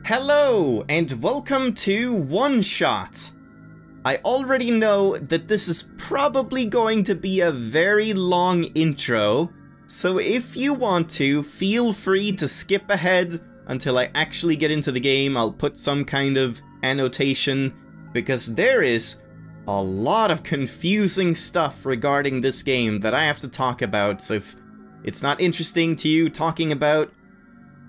Hello, and welcome to OneShot! I already know that this is probably going to be a very long intro, so if you want to, feel free to skip ahead until I actually get into the game. I'll put some kind of annotation, because there is a lot of confusing stuff regarding this game that I have to talk about, so if it's not interesting to you talking about,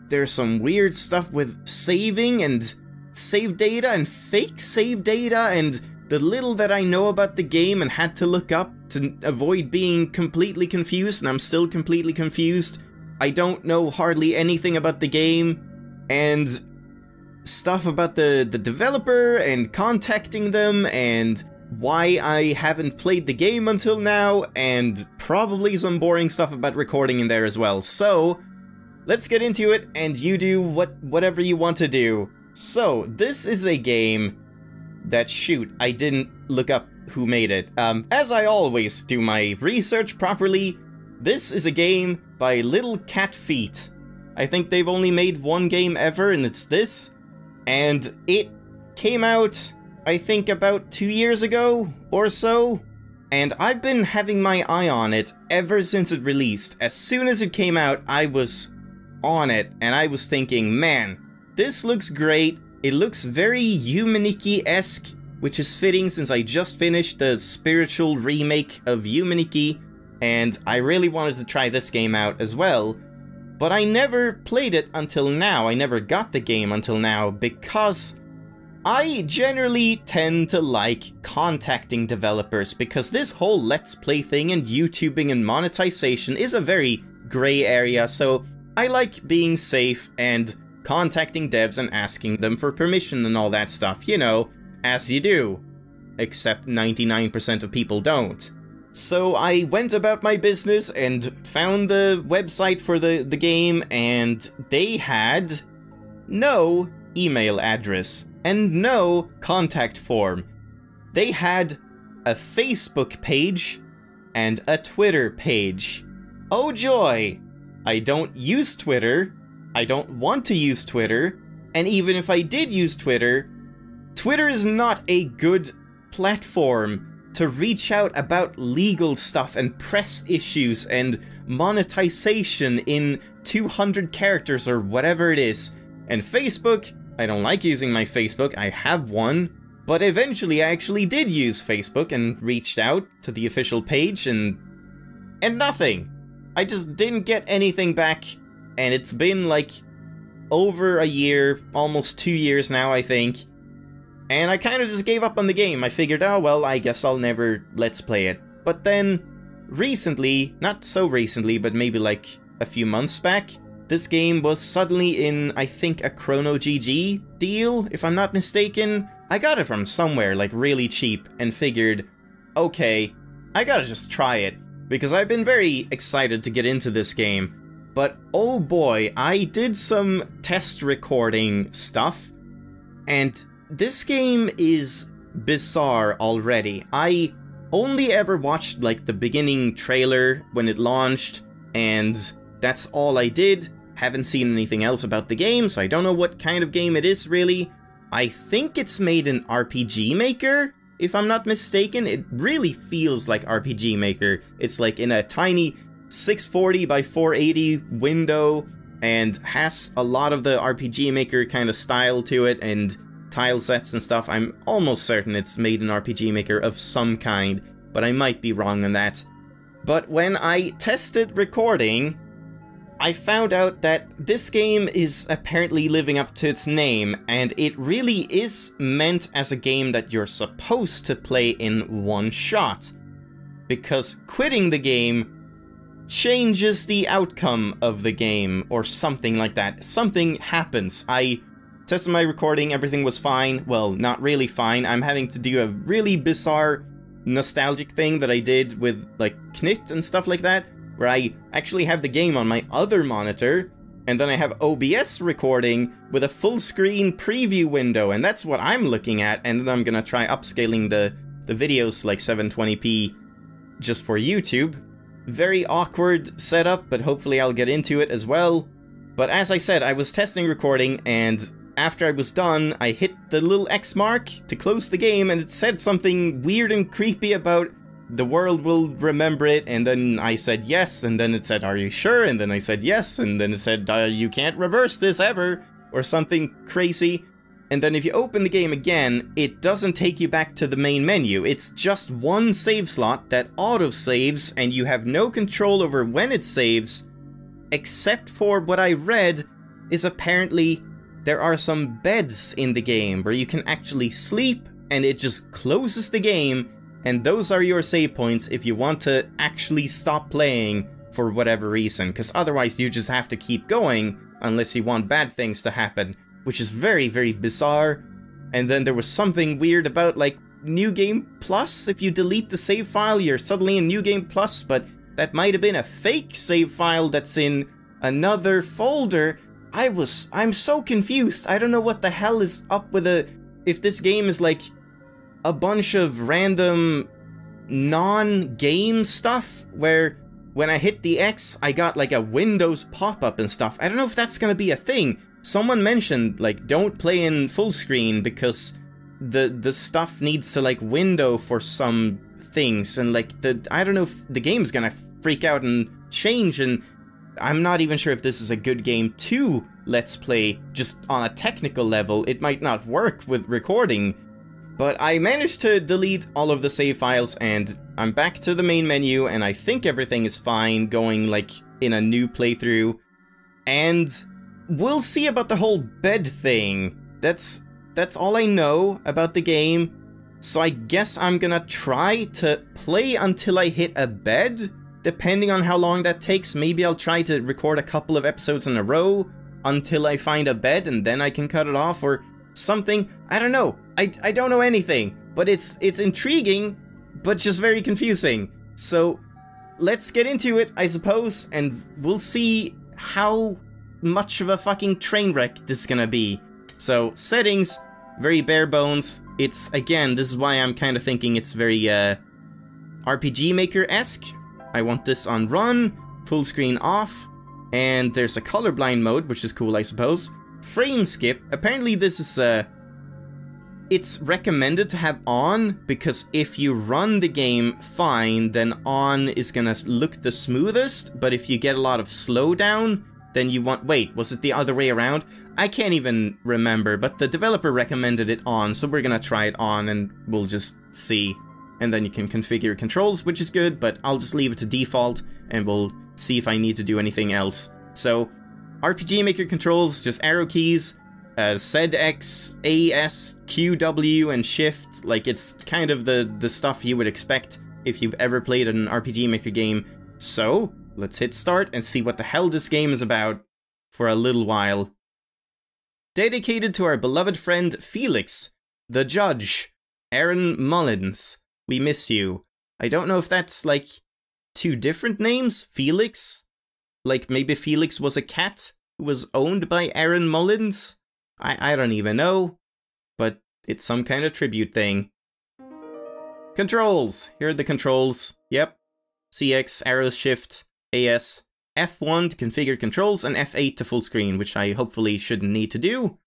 there's some weird stuff with saving and save data and fake save data, and the little that I know about the game and had to look up to avoid being completely confused, and I'm still completely confused. I don't know hardly anything about the game, and stuff about the developer and contacting them, and why I haven't played the game until now, and probably some boring stuff about recording in there as well. So let's get into it, and you do whatever you want to do. So, this is a game that, shoot, I didn't look up who made it. As I always do my research properly, this is a game by Little Cat Feet. I think they've only made one game ever, and it's this. And it came out, I think, about 2 years ago or so. And I've been having my eye on it ever since it released. As soon as it came out, I was on it, and I was thinking, man, this looks great. It looks very Humaniki-esque, which is fitting since I just finished the spiritual remake of Humaniki, and I really wanted to try this game out as well. But I never played it until now. I never got the game until now, because I generally tend to like contacting developers, because this whole Let's Play thing and YouTubing and monetization is a very gray area, so I like being safe and contacting devs and asking them for permission and all that stuff, you know, as you do. Except 99% of people don't. So I went about my business and found the website for the game, and they had no email address and no contact form. They had a Facebook page and a Twitter page. Oh joy! I don't use Twitter, I don't want to use Twitter, and even if I did use Twitter, Twitter is not a good platform to reach out about legal stuff and press issues and monetization in 200 characters or whatever it is. And Facebook, I don't like using my Facebook, I have one, but eventually I actually did use Facebook and reached out to the official page and nothing. I just didn't get anything back, and it's been like over a year, almost 2 years now, I think. And I kind of just gave up on the game. I figured, oh well, I guess I'll never Let's Play it. But then, recently, not so recently, but maybe like a few months back, this game was suddenly in, I think, a Chrono GG deal, if I'm not mistaken. I got it from somewhere, like really cheap, and figured, okay, I gotta just try it. Because I've been very excited to get into this game, but oh boy, I did some test recording stuff, and this game is bizarre already. I only ever watched like the beginning trailer when it launched, and that's all I did. Haven't seen anything else about the game, so I don't know what kind of game it is really. I think it's made in RPG Maker, if I'm not mistaken. It really feels like RPG Maker. It's like in a tiny 640 by 480 window and has a lot of the RPG Maker kind of style to it and tile sets and stuff. I'm almost certain it's made in RPG Maker of some kind, but I might be wrong on that. But when I tested recording, I found out that this game is apparently living up to its name, and it really is meant as a game that you're supposed to play in one shot. Because quitting the game changes the outcome of the game, or something like that. Something happens. I tested my recording, everything was fine. Well, not really fine. I'm having to do a really bizarre nostalgic thing that I did with, like, Knit and stuff like that, where I actually have the game on my other monitor, and then I have OBS recording with a full screen preview window, and that's what I'm looking at, and then I'm gonna try upscaling the videos to like 720p just for YouTube. Very awkward setup, but hopefully I'll get into it as well. But as I said, I was testing recording, and after I was done, I hit the little X mark to close the game, and it said something weird and creepy about the world will remember it, and then I said yes, and then it said, are you sure? And then I said yes, and then it said, you can't reverse this ever, or something crazy. And then if you open the game again, it doesn't take you back to the main menu. It's just one save slot that auto-saves, and you have no control over when it saves, except for what I read is apparently there are some beds in the game where you can actually sleep, and it just closes the game, and those are your save points if you want to actually stop playing for whatever reason, because otherwise you just have to keep going unless you want bad things to happen, which is very, very bizarre. And then there was something weird about, like, New Game Plus. If you delete the save file, you're suddenly in New Game Plus, but that might have been a fake save file that's in another folder. I'm so confused. I don't know what the hell is up with if this game is like a bunch of random non-game stuff where when I hit the X, I got like a Windows pop-up and stuff. I don't know if that's gonna be a thing. Someone mentioned, like, don't play in full screen because the stuff needs to, like, window for some things, and, like, I don't know if the game's gonna freak out and change, and I'm not even sure if this is a good game to Let's Play just on a technical level. It might not work with recording, but I managed to delete all of the save files, and I'm back to the main menu, and I think everything is fine going, like, in a new playthrough. And we'll see about the whole bed thing. That's all I know about the game. So I guess I'm gonna try to play until I hit a bed, depending on how long that takes. Maybe I'll try to record a couple of episodes in a row until I find a bed, and then I can cut it off or something. I don't know. I don't know anything, but it's intriguing, but just very confusing. So let's get into it, I suppose, and we'll see how much of a fucking train wreck this is gonna be. So, settings, very bare bones. It's, again, this is why I'm kind of thinking it's very, RPG Maker-esque. I want this on run, full screen off, and there's a colorblind mode, which is cool, I suppose. Frame skip, apparently this is, it's recommended to have on, because if you run the game fine, then on is gonna look the smoothest, but if you get a lot of slowdown, then you want... Wait, was it the other way around? I can't even remember, but the developer recommended it on, so we're gonna try it on and we'll just see. And then you can configure controls, which is good, but I'll just leave it to default and we'll see if I need to do anything else. So, RPG Maker controls, just arrow keys, ZX, AS, QW, and Shift. Like, it's kind of the stuff you would expect if you've ever played an RPG Maker game. So, let's hit start and see what the hell this game is about for a little while. Dedicated to our beloved friend Felix, the judge, Aaron Mullins. We miss you. I don't know if that's, like, two different names? Felix? Like, maybe Felix was a cat who was owned by Aaron Mullins? I don't even know. But it's some kind of tribute thing. Controls! Here are the controls. Yep. CX, arrow, shift, AS, F1 to configure controls, and F8 to full screen, which I hopefully shouldn't need to do.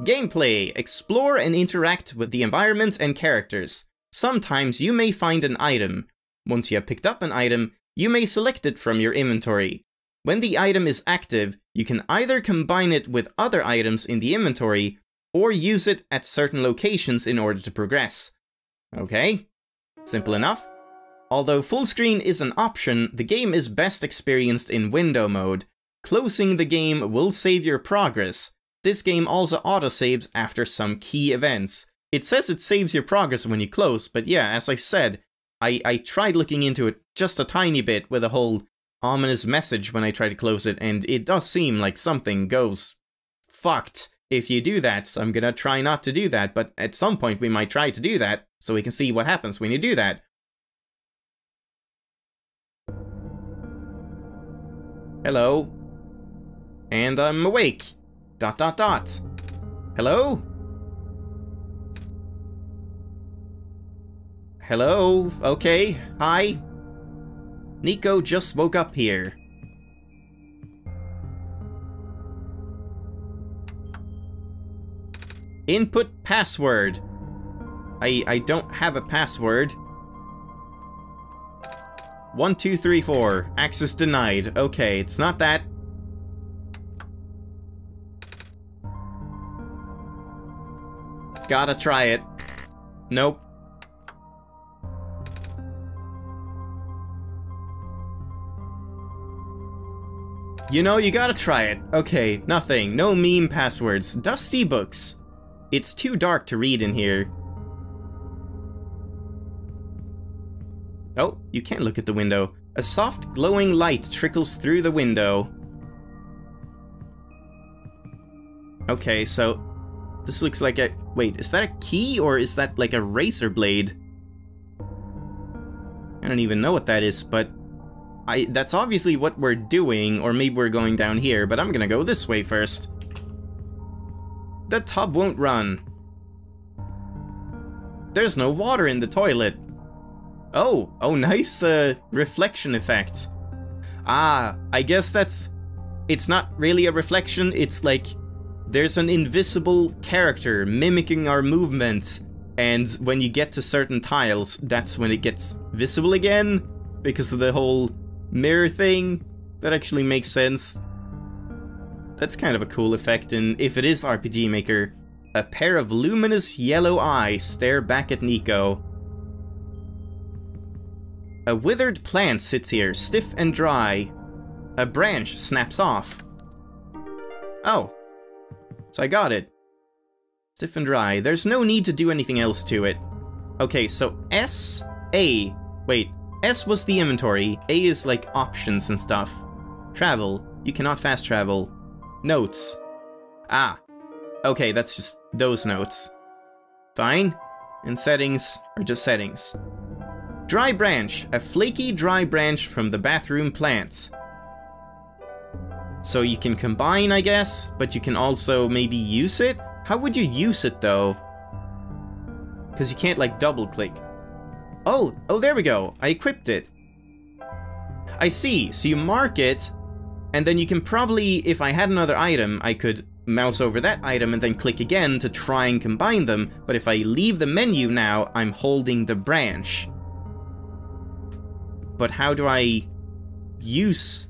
Gameplay. Explore and interact with the environment and characters. Sometimes you may find an item. Once you have picked up an item, you may select it from your inventory. When the item is active, you can either combine it with other items in the inventory, or use it at certain locations in order to progress. Okay, simple enough. Although full screen is an option, the game is best experienced in window mode. Closing the game will save your progress. This game also autosaves after some key events. It says it saves your progress when you close, but yeah, as I said, I tried looking into it just a tiny bit with a whole ominous message when I try to close it, and it does seem like something goes fucked if you do that. So I'm gonna try not to do that, but at some point we might try to do that, so we can see what happens when you do that. Hello. And I'm awake. ... Hello? Hello? Okay. Hi. Nico just woke up here. Input password. I don't have a password. 1, 2, 3, 4. Access denied. Okay, it's not that. Gotta try it. Nope. You know, you gotta try it. Okay, nothing. No meme passwords. Dusty books. It's too dark to read in here. Oh, you can't look at the window. A soft, glowing light trickles through the window. Okay, so this looks like a... Wait, is that a key or is that like a razor blade? I don't even know what that is, but... that's obviously what we're doing, or maybe we're going down here, but I'm gonna go this way first. The tub won't run. There's no water in the toilet. Oh, nice reflection effect. Ah, I guess that's... It's not really a reflection, it's like... There's an invisible character mimicking our movement, and when you get to certain tiles, that's when it gets visible again, because of the whole mirror thing. That actually makes sense. That's kind of a cool effect, and if it is RPG Maker, a pair of luminous yellow eyes stare back at Nico. A withered plant sits here, stiff and dry. A branch snaps off. Oh. So I got it. Stiff and dry. There's no need to do anything else to it. Okay, so S, A. Wait, S was the inventory. A is like options and stuff. Travel. You cannot fast travel. Notes. Ah. Okay, that's just those notes. Fine. And settings are just settings. Dry branch. A flaky dry branch from the bathroom plant. So you can combine, I guess, but you can also maybe use it? How would you use it, though? Because you can't, like, double-click. Oh, there we go. I equipped it. I see. So you mark it, and then you can probably, if I had another item, I could mouse over that item and then click again to try and combine them. But if I leave the menu now, I'm holding the branch. But how do I use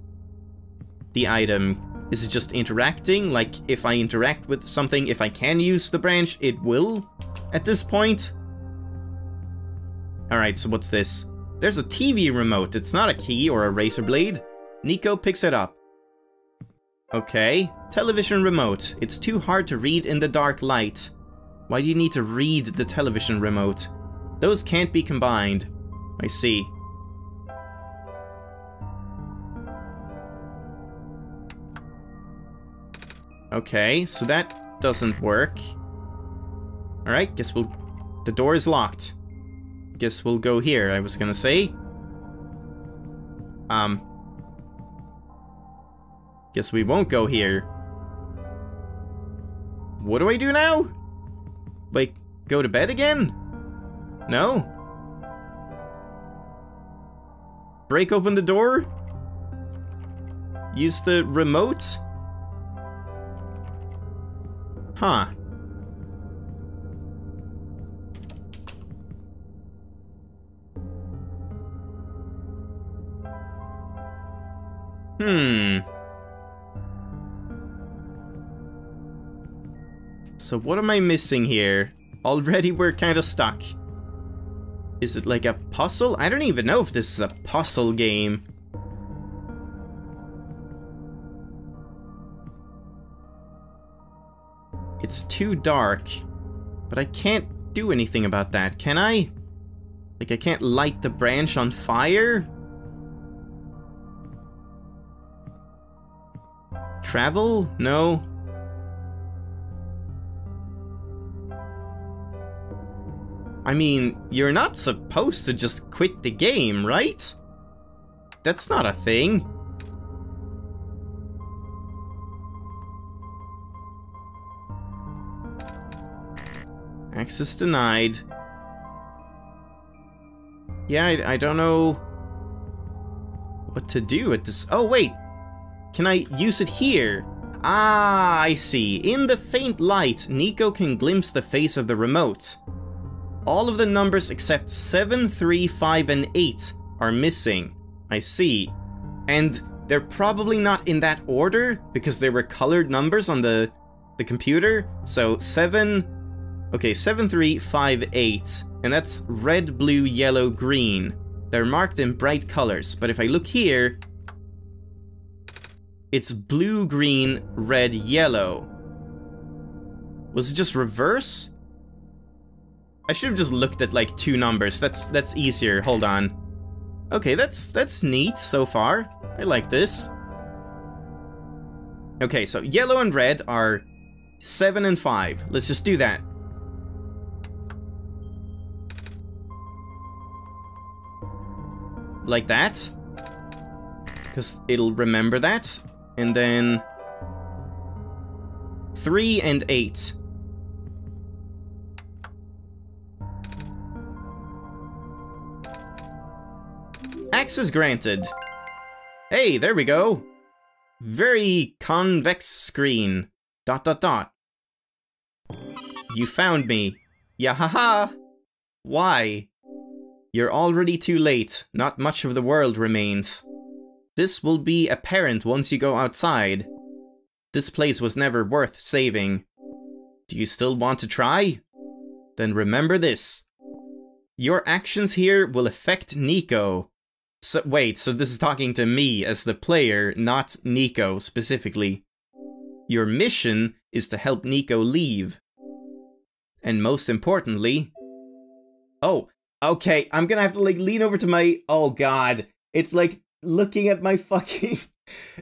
the item? Is it just interacting? Like, if I interact with something, if I can use the branch, it will at this point? Alright, so what's this? There's a TV remote. It's not a key or a razor blade. Nico picks it up. Okay. Television remote. It's too hard to read in the dark light. Why do you need to read the television remote? Those can't be combined. I see. Okay, so that doesn't work. Alright, guess we'll... The door is locked. Guess we'll go here, I was gonna say. Guess we won't go here. What do I do now? Like, go to bed again? No? Break open the door? Use the remote? Huh. So what am I missing here? Already we're kind of stuck. Is it like a puzzle? I don't even know if this is a puzzle game. It's too dark. But I can't do anything about that, can I? Like, I can't light the branch on fire? Travel? No. I mean, you're not supposed to just quit the game, right? That's not a thing. Access denied. Yeah, I don't know what to do at this. Oh, wait. Can I use it here? Ah, I see. In the faint light, Nico can glimpse the face of the remote. All of the numbers except 7, 3, 5, and 8 are missing. I see. And they're probably not in that order, because they were colored numbers on the computer. So 7... Okay, 7, 3, 5, 8. And that's red, blue, yellow, green. They're marked in bright colors, but if I look here... It's blue, green, red, yellow. Was it just reverse? I should have just looked at like 2 numbers. That's easier. Hold on. Okay, that's neat so far. I like this. Okay, so yellow and red are 7 and 5. Let's just do that. Like that. Because it'll remember that. And then 3 and 8. Access granted. Hey, there we go. Very convex screen. ... You found me. Yahaha. Why? You're already too late. Not much of the world remains. This will be apparent once you go outside. This place was never worth saving. Do you still want to try? Then remember this. Your actions here will affect Nico. So, wait, so this is talking to me as the player, not Nico specifically. Your mission is to help Nico leave. And most importantly... Oh, okay, I'm gonna have to like lean over to my... Oh god, it's like looking at my fucking...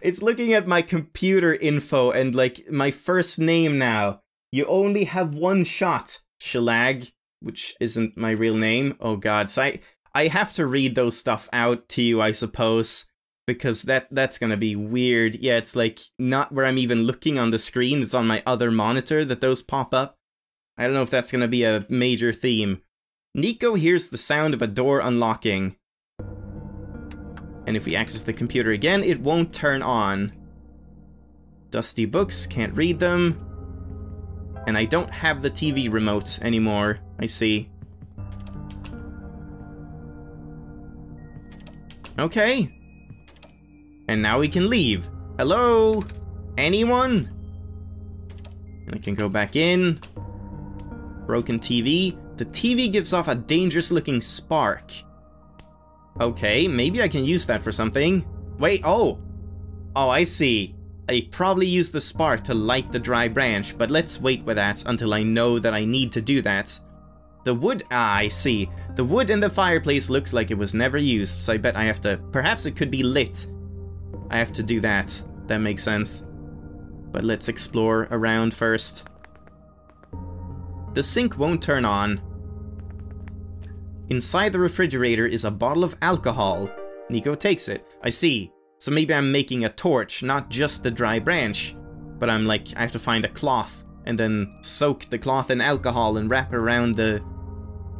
It's looking at my computer info and like my first name now. You only have one shot, Shelag, which isn't my real name. Oh god, so I have to read those stuff out to you, I suppose, because that's gonna be weird. Yeah, it's like not where I'm even looking on the screen, it's on my other monitor that those pop up. I don't know if that's gonna be a major theme. Nico hears the sound of a door unlocking. And if we access the computer again, it won't turn on. Dusty books, can't read them. And I don't have the TV remote anymore, I see. Okay. And now we can leave. Hello? Anyone? And I can go back in. Broken TV. The TV gives off a dangerous looking spark. Okay, maybe I can use that for something. Wait, oh! Oh, I see. I probably used the spark to light the dry branch, but let's wait with that until I know that I need to do that. The wood, I see. The wood in the fireplace looks like it was never used, so I bet I have to... Perhaps it could be lit. I have to do that. That makes sense. But let's explore around first. The sink won't turn on. Inside the refrigerator is a bottle of alcohol. Nico takes it. I see. So maybe I'm making a torch, not just the dry branch. But I'm like, I have to find a cloth and then soak the cloth in alcohol and wrap it around the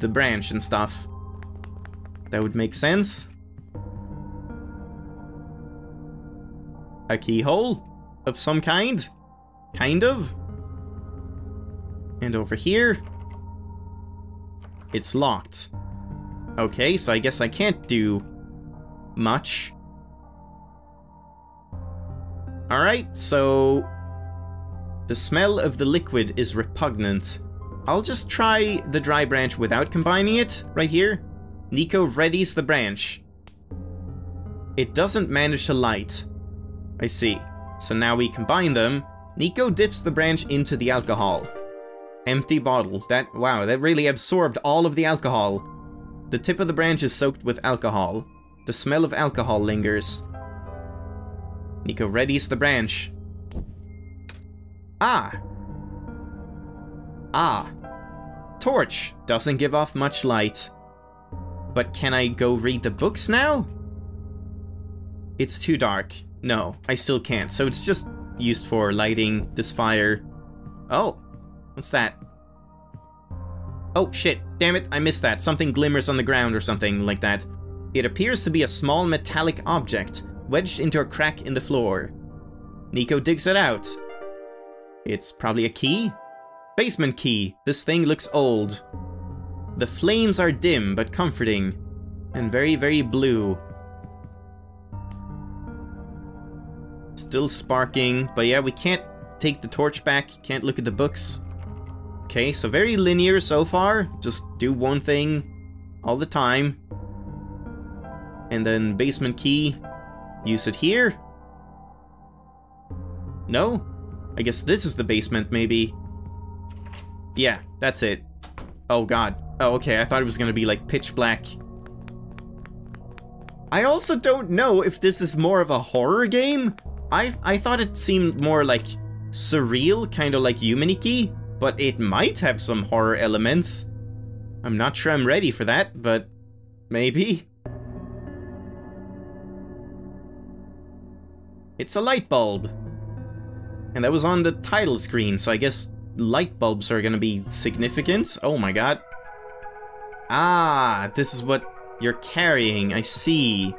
branch and stuff. That would make sense. A keyhole of some kind? Kind of. And over here, it's locked. Okay, so I guess I can't do much. Alright, so the smell of the liquid is repugnant. I'll just try the dry branch without combining it, right here. Nico readies the branch. It doesn't manage to light. I see. So now we combine them. Nico dips the branch into the alcohol. Empty bottle. Wow, that really absorbed all of the alcohol. The tip of the branch is soaked with alcohol. The smell of alcohol lingers. Nico readies the branch. Ah! Torch! Doesn't give off much light. But can I go read the books now? It's too dark. No, I still can't. So it's just used for lighting this fire. Oh! What's that? Oh, shit. Damn it, I missed that. Something glimmers on the ground or something like that. It appears to be a small metallic object, wedged into a crack in the floor. Nico digs it out. It's probably a key? Basement key. This thing looks old. The flames are dim but comforting. And very, very blue. Still sparking. But yeah, we can't take the torch back. Can't look at the books. Okay, so very linear so far. Just do one thing all the time. And then basement key. Use it here. No? I guess this is the basement, maybe. Yeah, that's it. Oh god. Oh, okay, I thought it was gonna be like pitch black. I also don't know if this is more of a horror game. I thought it seemed more like surreal, kind of like Humanity, but it might have some horror elements. I'm not sure I'm ready for that, but maybe. It's a light bulb. And that was on the title screen, so I guess light bulbs are gonna be significant. Oh my god. Ah, this is what you're carrying, I see.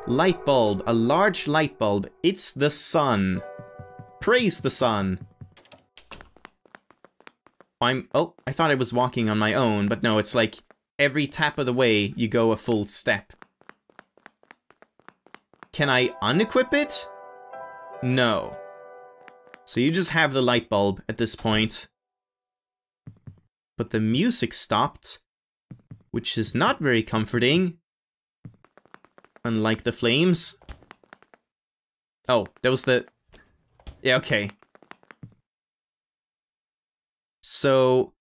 Light bulb, a large light bulb. It's the sun. Praise the sun. Oh, I thought I was walking on my own, but no, it's like every tap of the way you go a full step. Can I unequip it? No. So you just have the light bulb at this point. But the music stopped, which is not very comforting. Unlike the flames. Oh, that was the... Yeah, okay. So...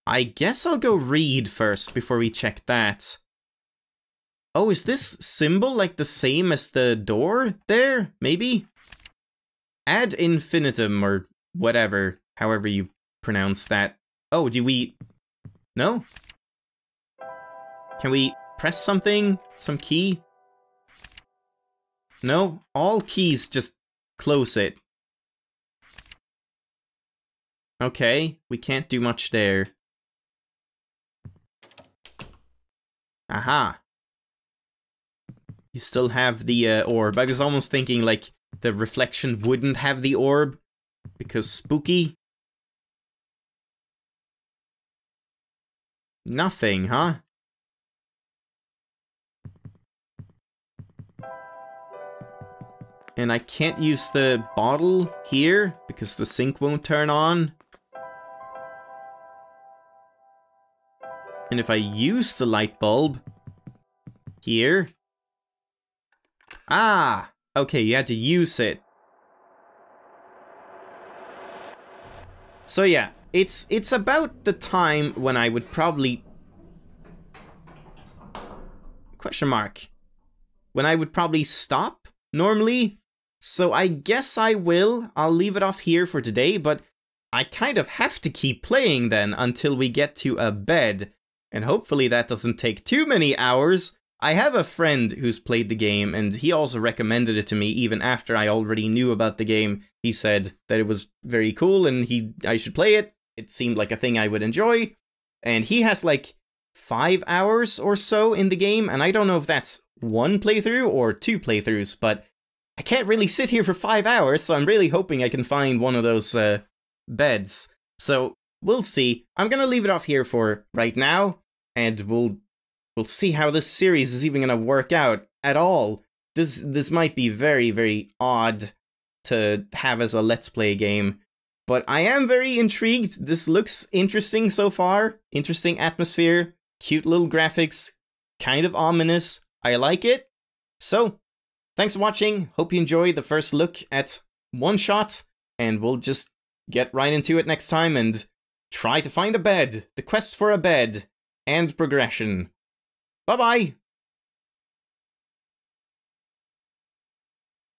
I guess I'll go read first before we check that. Oh, is this symbol like the same as the door there? Maybe? Ad infinitum or whatever, however you pronounce that. Oh, do we... No? Can we press something? Some key? No? All keys just close it. Okay, we can't do much there. Aha. You still have the orb. I was almost thinking like the reflection wouldn't have the orb because spooky. Nothing, huh? And I can't use the bottle here because the sink won't turn on. And if I use the light bulb here... Ah! Okay, you had to use it. So yeah, it's about the time when I would probably... Question mark. When I would probably stop, normally. So I guess I will. I'll leave it off here for today, but I kind of have to keep playing then until we get to a bed. And hopefully that doesn't take too many hours. I have a friend who's played the game, and he also recommended it to me even after I already knew about the game. He said that it was very cool and I should play it. It seemed like a thing I would enjoy. And he has like 5 hours or so in the game, and I don't know if that's 1 playthrough or 2 playthroughs, but I can't really sit here for 5 hours, so I'm really hoping I can find one of those beds. So we'll see. I'm gonna leave it off here for right now, and we'll see how this series is even gonna work out at all. This might be very, very odd to have as a Let's Play game, but I am very intrigued. This looks interesting so far. Interesting atmosphere, cute little graphics, kind of ominous. I like it. So, thanks for watching. Hope you enjoyed the first look at OneShot, and we'll just get right into it next time and try to find a bed. The quest for a bed and progression. Bye-bye!